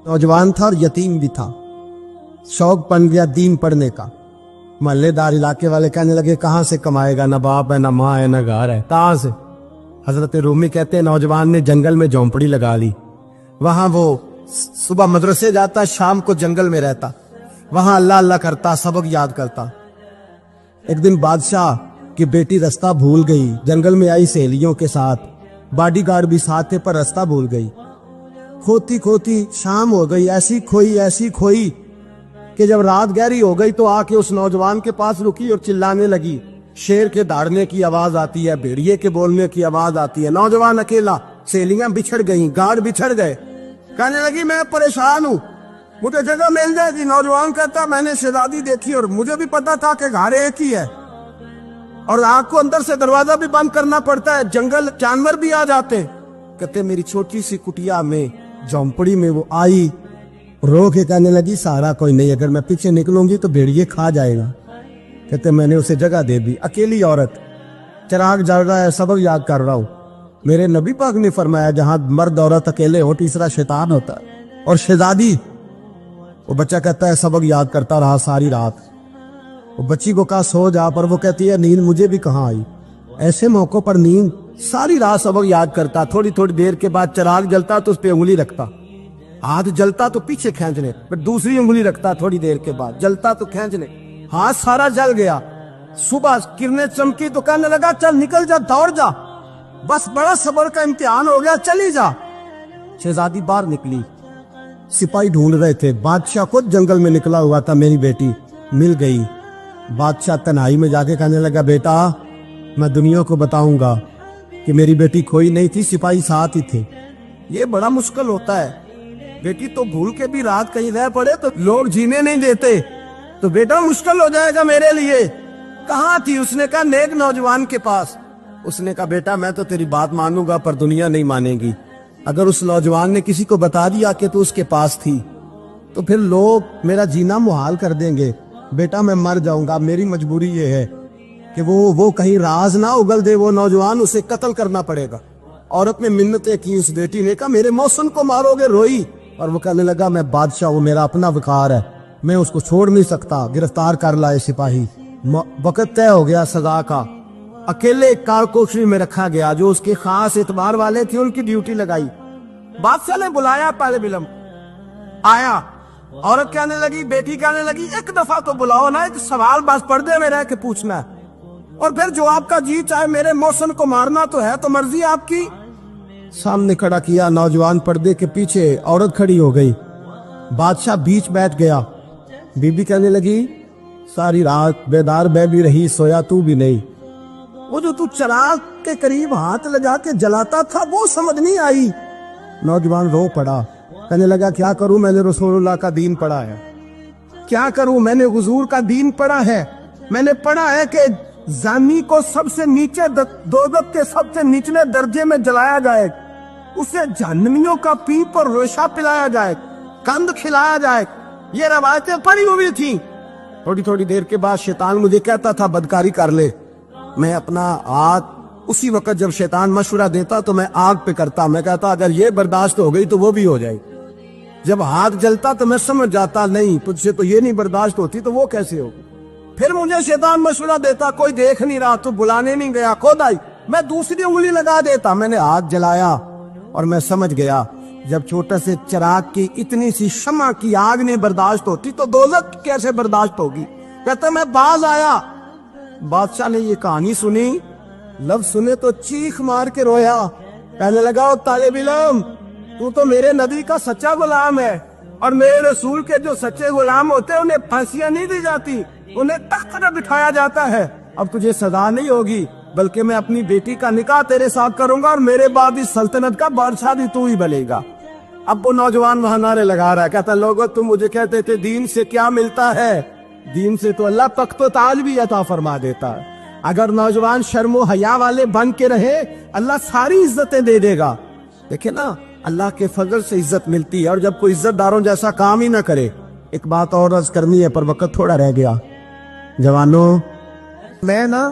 नौजवान था और यतीम भी था। शौक बन गया दीन पढ़ने का। मोहल्लेदार इलाके वाले कहने लगे कहाँ से कमाएगा, ना बाप है, ना माँ है, ना घर है, कहाँ से। हजरत रूमी कहते हैं नौजवान ने जंगल में झोंपड़ी लगा ली। वहां वो सुबह मदरसे जाता, शाम को जंगल में रहता, वहां अल्लाह अल्लाह करता, सबक याद करता। एक दिन बादशाह की बेटी रास्ता भूल गई, जंगल में आई सहेलियों के साथ, बॉडीगार्ड भी साथ थे पर रास्ता भूल गई। खोती खोती शाम हो गई, ऐसी खोई कि जब रात गहरी हो गई तो आके उस नौजवान के पास रुकी और चिल्लाने लगी। शेर के दहाड़ने की आवाज आती है, भेड़िए के बोलने की आवाज आती है। नौजवान अकेला, सहेलियां बिछड़ गई, गार्ड बिछड़ गए। कहने लगी मैं परेशान हूँ, मुझे जगह मिल जाएगी। नौजवान कहता मैंने शहजादी देखी और मुझे भी पता था कि घर एक ही है और आग को अंदर से दरवाजा भी बंद करना पड़ता है, जंगल जानवर भी आ जाते हैं। कहते मेरी छोटी सी कुटिया में, झोंपड़ी में वो आई, रो के कहने लगी सहारा कोई नहीं, अगर मैं पीछे निकलूंगी तो भेड़िए खा जाएगा। कहते मैंने उसे जगह दे दी। अकेली औरत, चिराग जल रहा है, सबक याद कर रहा हूं। मेरे नबी पाक ने फरमाया जहां मर्द औरत अकेले हो तीसरा शैतान होता है। और शहजादी, वो बच्चा कहता है सबक याद करता रहा सारी रात। वो बच्ची को कहा सो जा, पर वो कहती है नींद मुझे भी कहाँ आई। ऐसे मौकों पर नींद, सारी रात सबक याद करता। थोड़ी थोड़ी देर के बाद चिराग जलता तो उस पर उंगली रखता, हाथ जलता तो पीछे खींचने, फिर दूसरी उंगली रखता, थोड़ी देर के बाद जलता तो खींचने, हाथ सारा जल गया। सुबह किरणें चमकी तो कहने लगा चल निकल जा, दौड़ जा, बस बड़ा सब्र का इम्तिहान हो गया, चली जा। शहजादी बाहर निकली, सिपाही ढूंढ रहे थे। बादशाह खुद जंगल में निकला हुआ था, मेरी बेटी मिल गई। बादशाह तन्हाई में जाके कहने लगा बेटा मैं दुनिया को बताऊंगा कि मेरी बेटी खोई नहीं थी, सिपाही साथ ही थे। ये बड़ा मुश्किल होता है, बेटी तो भूल के भी रात कहीं रह पड़े तो लोग जीने नहीं देते, तो बेटा मुश्किल हो जाएगा मेरे लिए। कहाँ थी? उसने कहा नेक नौजवान के पास। उसने कहा बेटा मैं तो तेरी बात मानूंगा पर दुनिया नहीं मानेगी। अगर उस नौजवान ने किसी को बता दिया कि तू उसके पास थी तो फिर लोग मेरा जीना मुहाल कर देंगे। बेटा मैं मर जाऊंगा, मेरी मजबूरी ये है कि वो कहीं राज ना उगल दे वो नौजवान, उसे कत्ल करना पड़ेगा। औरत ने मिन्नतें की, उस बेटी ने कहा मेरे मौसम को मारोगे, रोई। और वो कहने लगा मैं बादशाह, वो मेरा अपना विकार है, मैं उसको छोड़ नहीं सकता। गिरफ्तार कर लाए सिपाही। वक्त तय हो गया सजा का। अकेले कारकोशरी में रखा गया, जो उसके खास एतबार वाले थे उनकी ड्यूटी लगाई। बादशाह ने बुलाया, पहले बिलम आया। औरत कहने लगी, बेटी कहने लगी एक दफा तो बुलाओ ना, एक सवाल बस पर्दे में रह के पूछना है और फिर जो आपका जी चाहे, मेरे मौसम को मारना तो है, तो मर्जी आपकी। सामने खड़ा किया, नौजवान पर्दे के पीछे, औरत खड़ी हो गई। बादशाह बीच बैठ गया। बीबी कहने लगी सारी रात बेदार मैं भी रही, सोया तू भी नहीं। वो जो तू चिराग के करीब हाथ लगा के जलाता था वो समझ नहीं आई। नौजवान रो पड़ा, कहने लगा क्या करूं, मैंने रसूलुल्लाह का दीन पढ़ा है, क्या करूं, मैंने हुजूर का दीन पढ़ा है। मैंने पढ़ा है कि जानी को सबसे नीचे दोज़ख के सबसे निचले दर्जे में जलाया जाए, उसे जहन्नमियों का पीप और रेशा पिलाया जाए, कंद खिलाया जाए। ये रवायतें पड़ी हुई थी। थोड़ी थोड़ी देर के बाद शैतान मुझे कहता था बदकारी कर ले। मैं अपना हाथ उसी वक्त जब शैतान मशवरा देता तो मैं आग पे करता। मैं कहता अगर ये बर्दाश्त हो गई तो वो भी हो जाएगी। जब हाथ जलता तो मैं समझ जाता नहीं तुझसे तो ये नहीं बर्दाश्त होती तो वो कैसे होगी। फिर मुझे शैतान मशवरा देता, कोई देख नहीं रहा तो बुलाने नहीं गया, खुद आई, मैं दूसरी उंगली लगा देता। मैंने हाथ जलाया और मैं समझ गया जब छोटे से चिराग की इतनी सी शमा की आग नहीं बर्दाश्त होती तो दोज़ख कैसे बर्दाश्त होगी। कहता मैं बाज आया। बादशाह ने ये कहानी सुनी, लफ्ज सुने तो चीख मार के रोया। कहने लगा तालिब इल्म तू तो मेरे नबी का सच्चा गुलाम है और मेरे रसूल के जो सच्चे गुलाम होते हैं उन्हें फांसियां नहीं दी जाती, उन्हें तख्त पर बिठाया जाता है। अब तुझे सजा नहीं होगी बल्कि मैं अपनी बेटी का निकाह तेरे साथ करूंगा और मेरे बाद इस सल्तनत का बादशाह भी तू ही बनेगा। अब वो नौजवान वहां नारे लगा रहा है, कहता लोगों तुम मुझे कहते थे दीन से क्या मिलता है, दीन से तो अल्लाह तख्त ताज भी अता फरमा देता है। अगर नौजवान शर्मो हया वाले बन के रहे अल्लाह सारी इज्जतें दे देगा। देखे ना अल्लाह के फजल से इज्जत मिलती है और जब कोई इज्जतदारों जैसा काम ही ना करे। एक बात और अर्ज करनी है पर वक्त थोड़ा रह गया। जवानों मैं ना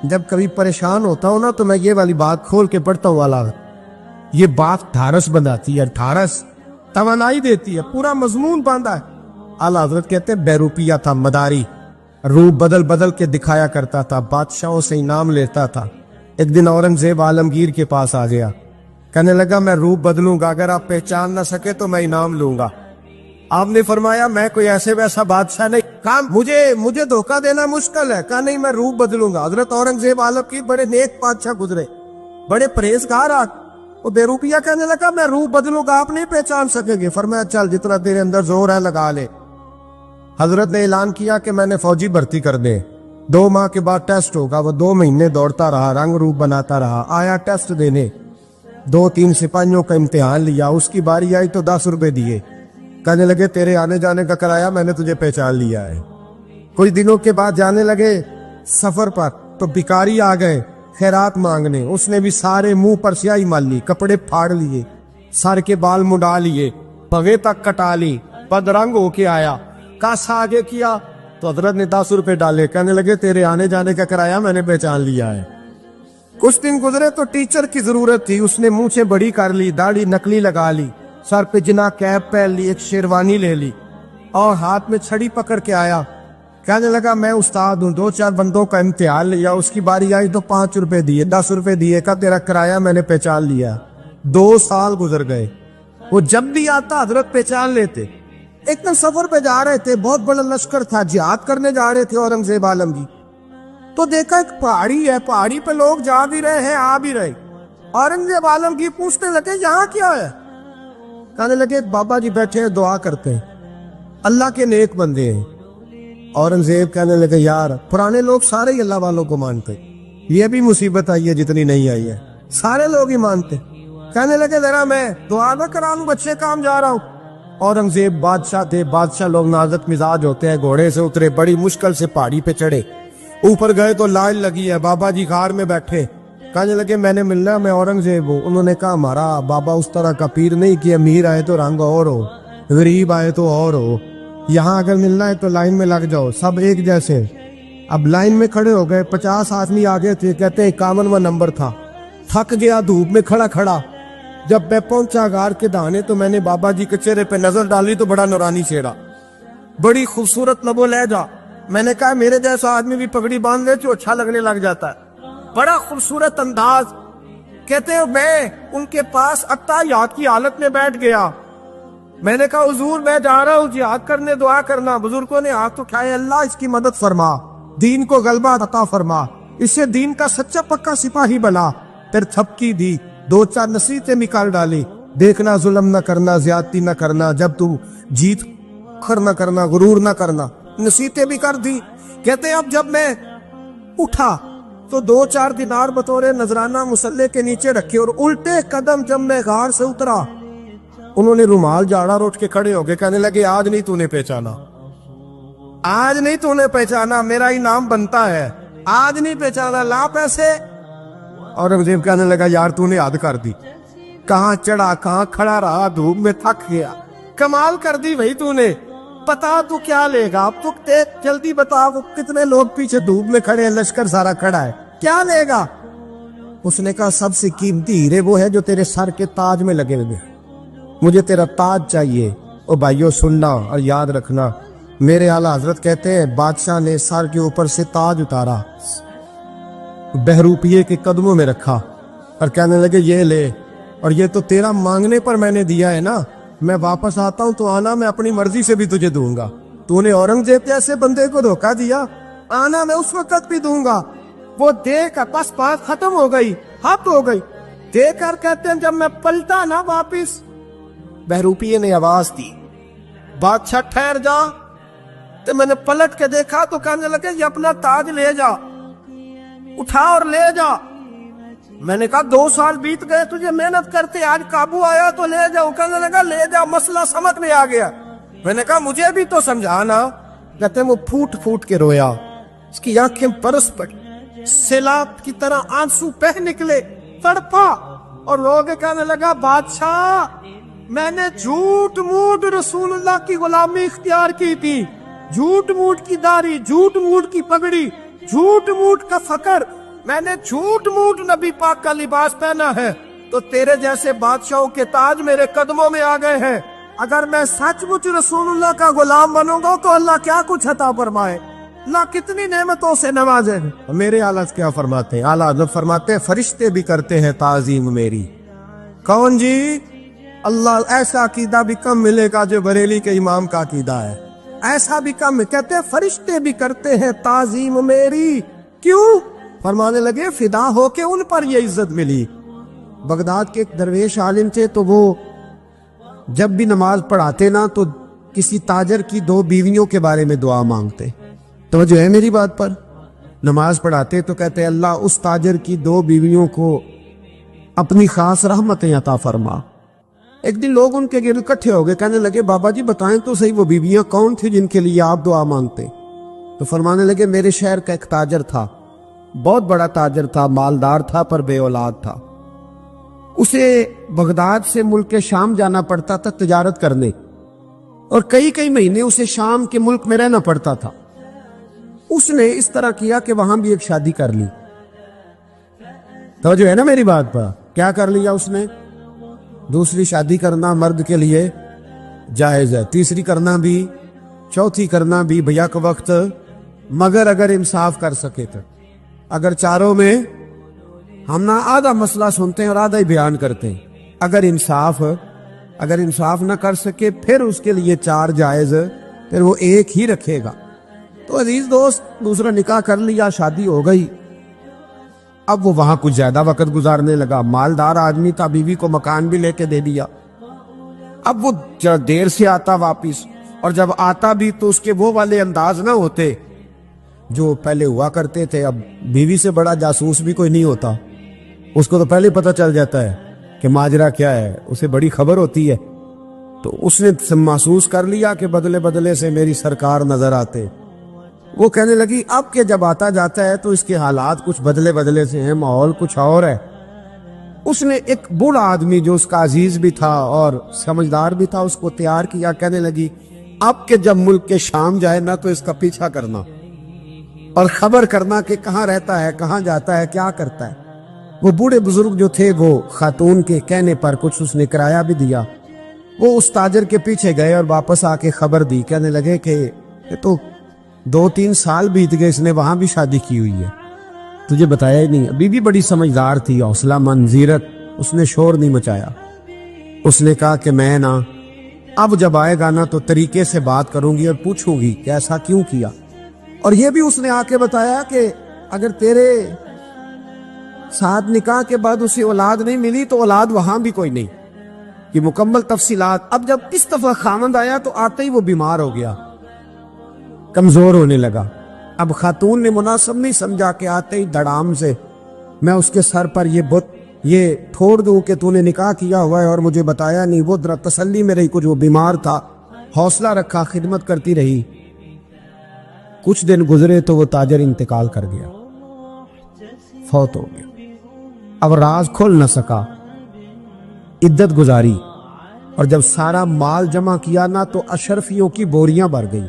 जब कभी परेशान होता हूँ ना तो मैं ये वाली बात खोल के पढ़ता हूँ वाला, ये बात ढारस बनाती है। ढारस توانائی دیتی ہے, پورا مضمون باندھا ہے. اعلیٰ حضرت کہتے ہیں بہروپیہ تھا, مداری, روپ بدل بدل کے دکھایا کرتا تھا, بادشاہوں سے انعام لیتا تھا. ایک دن اورنگزیب عالمگیر کے پاس آ گیا, کہنے لگا میں روپ بدلوں گا, اگر آپ پہچان نہ سکے تو میں انعام لوں گا. آپ نے فرمایا میں کوئی ایسے ویسا بادشاہ نہیں, کہا مجھے دھوکہ دینا مشکل ہے. کہا نہیں, میں روپ بدلوں گا. حضرت اورنگزیب عالمگیر بڑے نیک بادشاہ گزرے, بڑے پرہیزگار. وہ بے روپیہ کہنے لگا میں روپ بدلوں گا, آپ نہیں پہچان سکیں گے. فرمایا چل جتنا تیرے اندر زور ہے لگا لے. حضرت نے اعلان کیا کہ میں نے فوجی بھرتی کر دے, 2 ماہ کے بعد ٹیسٹ ہوگا. وہ 2 مہینے دوڑتا رہا, رنگ روپ بناتا رہا, آیا ٹیسٹ دینے, 2-3 سپاہیوں کا امتحان لیا. اس کی باری آئی تو 10 روپے دیے, کہنے لگے تیرے آنے جانے کا کرایہ میں نے تجھے پہچان لیا ہے. کچھ دنوں کے بعد جانے لگے سفر پر, تو بھکاری آ گئے خیرات مانگنے. اس نے بھی سارے منہ پر سیاہی مال لی, کپڑے پھاڑ لیے, سر کے بال مڈا لیے, پگے تک کٹا لی, بدرنگ ہو کے آیا. کاسا آگے کیا تو حضرت نے 10 روپے ڈالے, کہنے لگے تیرے آنے جانے کا کرایہ میں نے پہچان لیا ہے. کچھ دن گزرے تو ٹیچر کی ضرورت تھی, اس نے منہ سے بڑی کر لی, داڑھی نکلی لگا لی, سر پہ جنا کیپ پہن لی, ایک شیروانی لے لی اور ہاتھ میں چھڑی پکڑ کے آیا. کہنے لگا میں استاد ہوں, 2-4 بندوں کا امتحان لیا, اس کی باری آئی تو 5 روپے دیے, 10 روپے دیے, کہا تیرا کرایہ میں نے پہچان لیا. 2 سال گزر گئے. وہ جب بھی آتا حضرت پہچان لیتے. ایک دن سفر پہ جا رہے تھے, بہت بڑا لشکر تھا, جہاد کرنے جا رہے تھے اورنگزیب عالمگیر. تو دیکھا ایک پہاڑی ہے, پہاڑی پہ لوگ جا بھی رہے ہیں آ بھی رہے. اورنگزیب عالمگیر پوچھنے لگے یہاں کیا ہے؟ کہنے لگے بابا جی بیٹھے ہیں دعا کرتے ہیں, اللہ کے نیک بندے ہیں. اورنگزیب کہنے لگے یار پرانے لوگ سارے ہی اللہ والوں کو مانتے, یہ بھی مصیبت آئی ہے جتنی نہیں آئی ہے, سارے لوگ ہی مانتے. کہنے لگے ذرا میں دعا نہ کرا لوں, بچے کام جا رہا ہوں. اورنگزیب بادشاہ تھے, بادشاہ لوگ نازک مزاج ہوتے ہیں. گھوڑے سے اترے, بڑی مشکل سے پہاڑی پہ چڑھے, اوپر گئے تو لائن لگی ہے, بابا جی غار میں بیٹھے. کہنے لگے میں نے ملنا, میں اورنگزیب ہوں. انہوں نے کہا ہمارا بابا اس طرح کا پیر نہیں کہ امیر آئے تو رنگ اور ہو, غریب آئے تو اور ہو, یہاں اگر ملنا ہے تو لائن میں لگ جاؤ, سب ایک جیسے. اب لائن میں کھڑے ہو گئے, 50 آدمی آگے تھے, کہتے 51واں نمبر تھا. تھک گیا دھوپ میں کھڑا کھڑا. جب میں پہنچا غار کے دانے تو میں نے بابا جی کے چہرے پہ نظر ڈالی تو بڑا نورانی چہرہ, بڑی خوبصورت لب و لہجہ. میں نے کہا میرے جیسا آدمی بھی پگڑی باندھ لے تو اچھا لگنے لگ جاتا ہے, بڑا خوبصورت انداز. کہتے ہیں میں ان کے پاس اتحیات کی حالت میں بیٹھ گیا. میں نے کہا حضور میں جا رہا ہوں جہاد کرنے, دعا کرنا. بزرگوں نے ہاتھ اٹھائے, اللہ اس کی مدد فرما, دین کو غلبہ عطا فرما, اسے دین کا سچا پکا سپاہی بنا. پھر تھپکی دی, 2-4 نصیحتیں نکال ڈالی. دیکھنا ظلم نہ کرنا, زیادتی نہ کرنا, جب تم جیت کر نہ کرنا, غرور نہ کرنا, نصیحتیں بھی کر دی. کہتے ہیں اب جب میں اٹھا تو 2-4 دینار بطور نذرانہ مسلح کے نیچے رکھے, اور الٹے قدم جب میں غار سے اترا انہوں نے رومال جاڑا روٹ کے کھڑے ہو گئے. کہنے لگے آج نہیں تو نے پہچانا, آج نہیں تو نے پہچانا, میرا انعام بنتا ہے, آج نہیں پہچانا, لا پیسے. اورنگزیب کہنے لگا یار تو نے حد کر دی, کہاں چڑھا کہاں کھڑا رہا, دھوپ میں تھک گیا, کمال کر دی بھائی تو نے. بتا تو کیا لے گا, اب تو جلدی بتا, وہ کتنے لوگ پیچھے دھوپ میں کھڑے ہیں, لشکر سارا کھڑا ہے, کیا لے گا؟ اس نے کہا سب سے قیمتی ہیرے وہ ہے جو تیرے سر کے تاج میں لگے ہوئے, مجھے تیرا تاج چاہیے. او بھائیو سننا اور یاد رکھنا, میرے اعلیٰ حضرت کہتے ہیں بادشاہ نے سر کے اوپر سے تاج اتارا, بہروپیے کے قدموں میں رکھا اور کہنے لگے یہ لے, اور یہ تو تیرا مانگنے پر میں نے دیا ہے نا, میں واپس آتا ہوں تو آنا میں اپنی مرضی سے بھی تجھے دوں گا. تو نے اورنگزیب جیسے بندے کو دھوکہ دیا, آنا میں اس وقت بھی دوں گا. وہ دے کر بس بات ختم ہو گئی, ہاتھ ہو گئی. دے کر کہتے ہیں جب میں پلٹا نا واپس, بہروپیے نے آواز دی بادشاہ ٹھہر جا. تو میں نے پلٹ کے دیکھا تو کہنے لگے یہ اپنا تاج لے جا, اٹھا اور لے جا. میں نے کہا 2 سال بیت گئے تجھے محنت کرتے, آج قابو آیا تو لے جاؤ. کہنے لگا لے جا, مسئلہ سمجھ میں آ گیا. میں نے کہا مجھے بھی تو سمجھانا. کہتے ہیں وہ پھوٹ پھوٹ کے رویا, اس کی آنکھیں برس پڑی, سیلاب کی طرح آنسو بہہ نکلے, تڑپا. اور لوگ کہنے لگا بادشاہ میں نے جھوٹ موٹ رسول اللہ کی غلامی اختیار کی تھی, جھوٹ موٹ کی داڑھی, جھوٹ موٹ کی پگڑی, جھوٹ موٹ کا فقر, میں نے جھوٹ موٹ نبی پاک کا لباس پہنا ہے, تو تیرے جیسے بادشاہوں کے تاج میرے قدموں میں آ گئے ہیں. अगर मैं सचमुच रसूलुल्लाह का गुलाम बनूंगा तो अल्लाह क्या कुछ अता फरमाए, अल्लाह कितनी नेमतों से नवाजे। मेरे आला क्या फरमाते हैं, आला हज़रत फरमाते हैं फरिश्ते भी करते हैं ताजीम मेरी। कौन जी? अल्लाह। ऐसा अकीदा भी कम मिलेगा जो बरेली के इमाम का अकीदा है, ऐसा भी कम। कहते हैं फरिश्ते भी करते हैं ताजीम मेरी। क्यों? फरमाने लगे फिदा हो के उन पर ये इज्जत मिली। बगदाद के एक दरवेश आलिम थे, तो वो जब भी नमाज पढ़ाते ना तो किसी ताजर की 2 बीवियों के बारे में दुआ मांगते। तो जो है मेरी बात पर, नमाज पढ़ाते तो कहते अल्लाह उस ताजर की 2 बीवियों को अपनी खास रहमतें अता फरमा। एक दिन लोग उनके गिर्द इकट्ठे हो गए, कहने लगे बाबा जी बताएं तो सही वो बीवियां कौन थी जिनके लिए आप दुआ मांगते। तो फरमाने लगे मेरे शहर का एक ताजर था, बहुत बड़ा ताजर था, मालदार था पर बे औलाद था। उसे बगदाद से मुल्क के शाम जाना पड़ता था तिजारत करने, और कई कई महीने उसे शाम के मुल्क में रहना पड़ता था। उसने इस तरह किया कि वहां भी एक शादी कर ली। तो जो है ना मेरी बात पर, क्या कर लिया उसने? दूसरी शादी करना मर्द के लिए जायज है, तीसरी करना भी, चौथी करना भी भैया के वक्त, मगर अगर इंसाफ कर सके तो। अगर चारों में हम ना आधा मसला सुनते हैं और आधा ही बयान करते हैं, अगर इंसाफ ना कर सके फिर उसके लिए 4 जायज, फिर वो एक ही रखेगा। तो अजीज दोस्त, दूसरा निकाह कर लिया, शादी हो गई। अब वो वहां कुछ ज्यादा वक्त गुजारने लगा, मालदार आदमी था, बीवी को मकान भी लेके दे दिया। अब वो देर से आता वापिस, और जब आता भी तो उसके वो वाले अंदाज ना होते जो पहले हुआ करते थे। अब बीवी से बड़ा जासूस भी कोई नहीं होता, उसको तो पहले पता चल जाता है कि माजरा क्या है, उसे बड़ी खबर होती है। तो उसने महसूस कर लिया कि बदले बदले से मेरी सरकार नजर आते। वो कहने लगी अब के जब आता जाता है तो इसके हालात कुछ बदले बदले से हैं, माहौल कुछ और है। उसने एक बूढ़ा आदमी जो उसका अजीज भी था और समझदार भी था, उसको तैयार किया। कहने लगी अब के जब मुल्क के शाम जाए ना तो इसका पीछा करना और खबर करना कि कहाँ रहता है, कहाँ जाता है, क्या करता है। वो बूढ़े बुजुर्ग जो थे वो खातून के कहने पर कुछ उसने किराया भी दिया। वो उस ताजर के पीछे गए और वापस आके खबर दी। कहने लगे कि ये तो 2-3 साल बीत गए, इसने वहां भी शादी की हुई है, तुझे बताया ही नहीं। बीवी बड़ी समझदार थी, हौसला मंद, जीरक, उसने शोर नहीं मचाया। उसने कहा कि मैं ना अब जब आएगा ना तो तरीके से बात करूंगी और पूछूंगी कि ऐसा क्यों किया। और ये भी उसने आके बताया कि अगर तेरे साथ निकाह के बाद उसे औलाद नहीं मिली तो औलाद वहां भी कोई नहीं, कि मुकम्मल तफसीलात। अब जब इस दफा खामंद आया तो आते ही वो बीमार हो गया, कमजोर होने लगा। अब खातून ने मुनासिब नहीं समझा कि आते ही धड़ाम से मैं उसके सर पर ये ठोड़ दूं कि तूने निकाह किया हुआ है और मुझे बताया नहीं। वो जरा तसल्ली में रही, कुछ वो बीमार था, हौसला रखा, खिदमत करती रही। कुछ दिन गुजरे तो वो ताजर इंतकाल कर गया, फौत हो गया। अब राज खुल न सका, इद्दत गुजारी, और जब सारा माल जमा किया ना तो अशरफियों की बोरियां भर गई।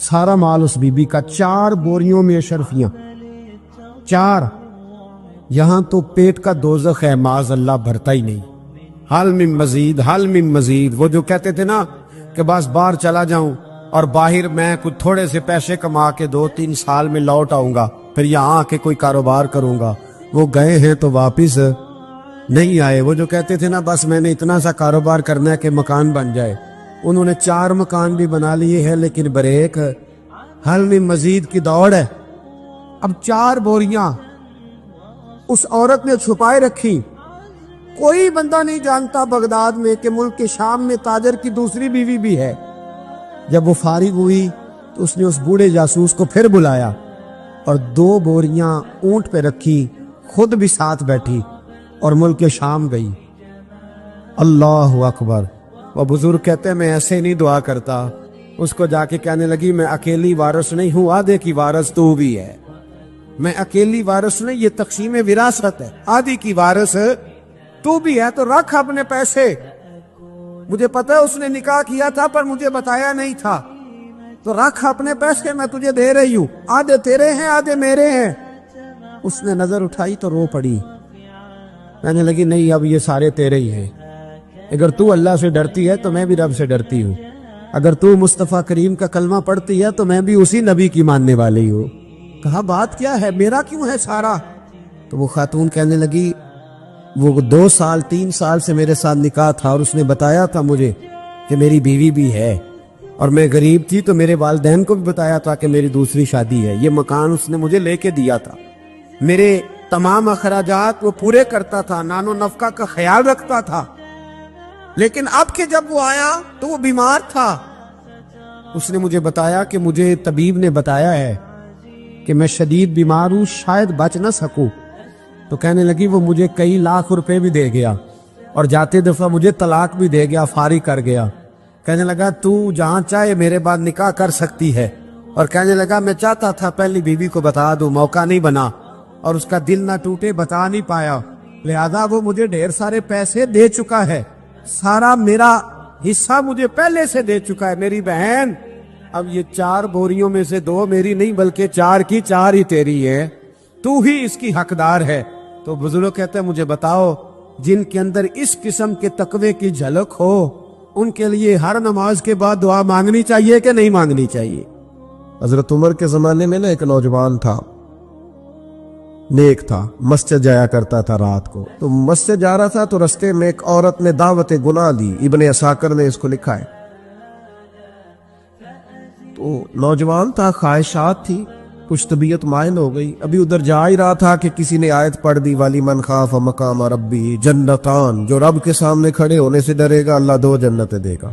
सारा माल उस बीबी का, 4 बोरियों में अशरफियां, 4। यहां तो पेट का दोज़ख है, माज़ अल्लाह भरता ही नहीं। हल मिन मजीद, हल मिन मजीद। वो जो कहते थे ना कि बस बाहर चला जाऊं और बाहर मैं कुछ थोड़े से पैसे कमा के 2-3 साल में लौट आऊंगा, फिर यहाँ आके कोई कारोबार करूंगा, वो गए हैं तो वापिस नहीं आए। वो जो कहते थे ना बस मैंने इतना सा कारोबार करना है कि मकान बन जाए, उन्होंने 4 मकान भी बना लिए हैं, लेकिन बरेक हल में मजीद की दौड़ है। अब 4 बोरियां उस औरत ने छुपाए रखी। कोई बंदा नहीं जानता बगदाद में कि मुल्क के शाम में ताजर की दूसरी बीवी भी है। जब वो फारिग हुई तो उसने उस बूढ़े जासूस को फिर बुलाया और 2 बोरियां ऊंट पे रखी, खुद भी साथ बैठी और मुल्क के शाम गई। अल्लाह अकबर। वो बुजुर्ग कहते हैं मैं ऐसे नहीं दुआ करता। उसको जाके कहने लगी मैं अकेली वारिस नहीं हूं, आधे की वारिस तू भी है। मैं अकेली वारिस नहीं, ये तक़सीम विरासत है, आधी की वारिस तू भी है। तो रख अपने पैसे, मुझे पता है उसने निकाह किया था पर मुझे बताया नहीं था, तो रख अपने पैसे, मैं तुझे दे रही हूं, आधे तेरे हैं आधे मेरे हैं। उसने नजर उठाई तो रो पड़ी, कहने लगी नहीं अब ये सारे तेरे ही हैं। اگر تو اللہ سے ڈرتی ہے تو میں بھی رب سے ڈرتی ہوں، اگر تو مصطفیٰ کریم کا کلمہ پڑھتی ہے تو میں بھی اسی نبی کی ماننے والی ہوں۔ کہا بات کیا ہے، میرا کیوں ہے سارا؟ تو وہ خاتون کہنے لگی وہ 2 سال 3 سال سے میرے ساتھ نکاح تھا، اور اس نے بتایا تھا مجھے کہ میری بیوی بھی ہے، اور میں غریب تھی تو میرے والدین کو بھی بتایا تھا کہ میری دوسری شادی ہے۔ یہ مکان اس نے مجھے لے کے دیا تھا، میرے تمام اخراجات وہ پورے کرتا تھا، نان و نفقہ کا خیال رکھتا تھا، لیکن اب کہ جب وہ آیا تو وہ بیمار تھا۔ اس نے مجھے بتایا کہ مجھے طبیب نے بتایا ہے کہ میں شدید بیمار ہوں، شاید بچ نہ سکوں۔ تو کہنے لگی وہ مجھے کئی لاکھ روپے بھی دے گیا، اور جاتے دفعہ مجھے طلاق بھی دے گیا، فارغ کر گیا۔ کہنے لگا تو جہاں چاہے میرے بعد نکاح کر سکتی ہے، اور کہنے لگا میں چاہتا تھا پہلی بیوی کو بتا دوں، موقع نہیں بنا، اور اس کا دل نہ ٹوٹے، بتا نہیں پایا، لہذا وہ مجھے ڈھیر سارے پیسے دے چکا ہے، سارا میرا حصہ مجھے پہلے سے دے چکا ہے۔ میری بہن اب یہ 4 بوریوں میں سے 2 میری نہیں بلکہ 4 کی 4 ہی تیری ہے، تو ہی اس کی حقدار ہے۔ تو بزرگ کہتے ہیں مجھے بتاؤ جن کے اندر اس قسم کے تقوی کی جھلک ہو ان کے لیے ہر نماز کے بعد دعا مانگنی چاہیے کہ نہیں مانگنی چاہیے؟ حضرت عمر کے زمانے میں نا ایک نوجوان تھا، نیک تھا، مسجد جایا کرتا تھا رات کو۔ تو مسجد جا رہا تھا تو رستے میں ایک عورت نے دعوت گناہ دی، ابن عساکر نے اس کو لکھا ہے۔ تو نوجوان تھا، خواہشات تھی، کچھ طبیعت مائل ہو گئی، ابھی ادھر جا ہی رہا تھا کہ کسی نے آیت پڑھ دی والی من خاف مقام ربی جنتان، جو رب کے سامنے کھڑے ہونے سے ڈرے گا اللہ 2 جنتیں دے گا۔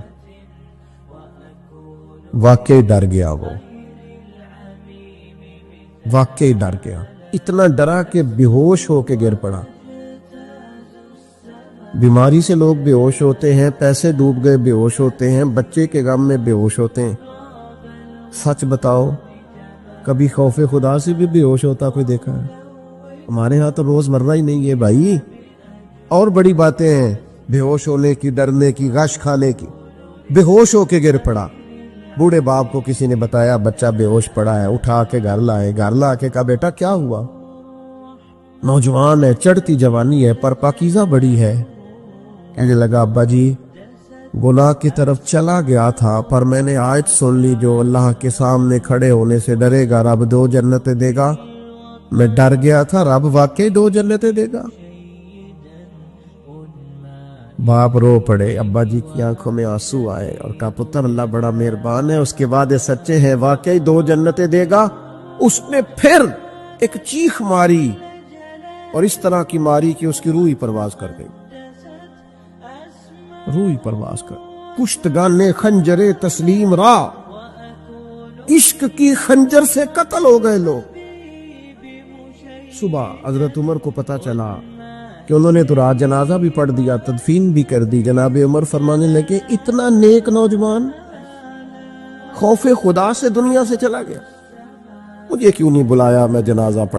واقعی ڈر گیا، وہ واقعی ڈر گیا، اتنا ڈرا کہ بے ہوش ہو کے گر پڑا۔ بیماری سے لوگ بے ہوش ہوتے ہیں، پیسے ڈوب گئے بے ہوش ہوتے ہیں، بچے کے غم میں بے ہوش ہوتے ہیں۔ سچ بتاؤ کبھی خوف خدا سے بھی بے ہوش ہوتا کوئی دیکھا ہے؟ ہمارے ہاں تو روز مرہ ہی نہیں ہے بھائی، اور بڑی باتیں ہیں بے ہوش ہونے کی، ڈرنے کی، غش کھانے کی۔ بے ہوش ہو کے گر پڑا، بوڑھے باپ کو کسی نے بتایا بچہ بے ہوش پڑا ہے، اٹھا کے گھر لائے، گھر لا کے کہا بیٹا کیا ہوا؟ نوجوان ہے، چڑھتی جوانی ہے، پر پاکیزہ بڑی ہے۔ کہنے لگا ابا جی گناہ کی طرف چلا گیا تھا، پر میں نے آیت سن لی جو اللہ کے سامنے کھڑے ہونے سے ڈرے گا رب 2 جنتیں دے گا، میں ڈر گیا تھا، رب واقعی 2 جنتیں دے گا۔ باپ رو پڑے، ابا جی کی آنکھوں میں آنسو آئے، اور کہا پتر اللہ بڑا مہربان ہے، اس کے وعدے سچے ہیں، واقعی 2 جنتیں دے گا۔ اس نے پھر ایک چیخ ماری، اور اس طرح کی ماری کہ اس کی روح ہی پرواز کر گئی، روح پرواز کر۔ کشتگان خنجر تسلیم را، عشق کی خنجر سے قتل ہو گئے لوگ۔ صبح حضرت عمر کو پتا چلا کہ انہوں نے تو رات جنازہ بھی پڑھ دیا، تدفین بھی کر دی۔ جناب عمر فرمانے لگے اتنا نیک نوجوان خوف خدا سے دنیا سے چلا گیا، مجھے کیوں نہیں بلایا، میں جنازہ پڑھ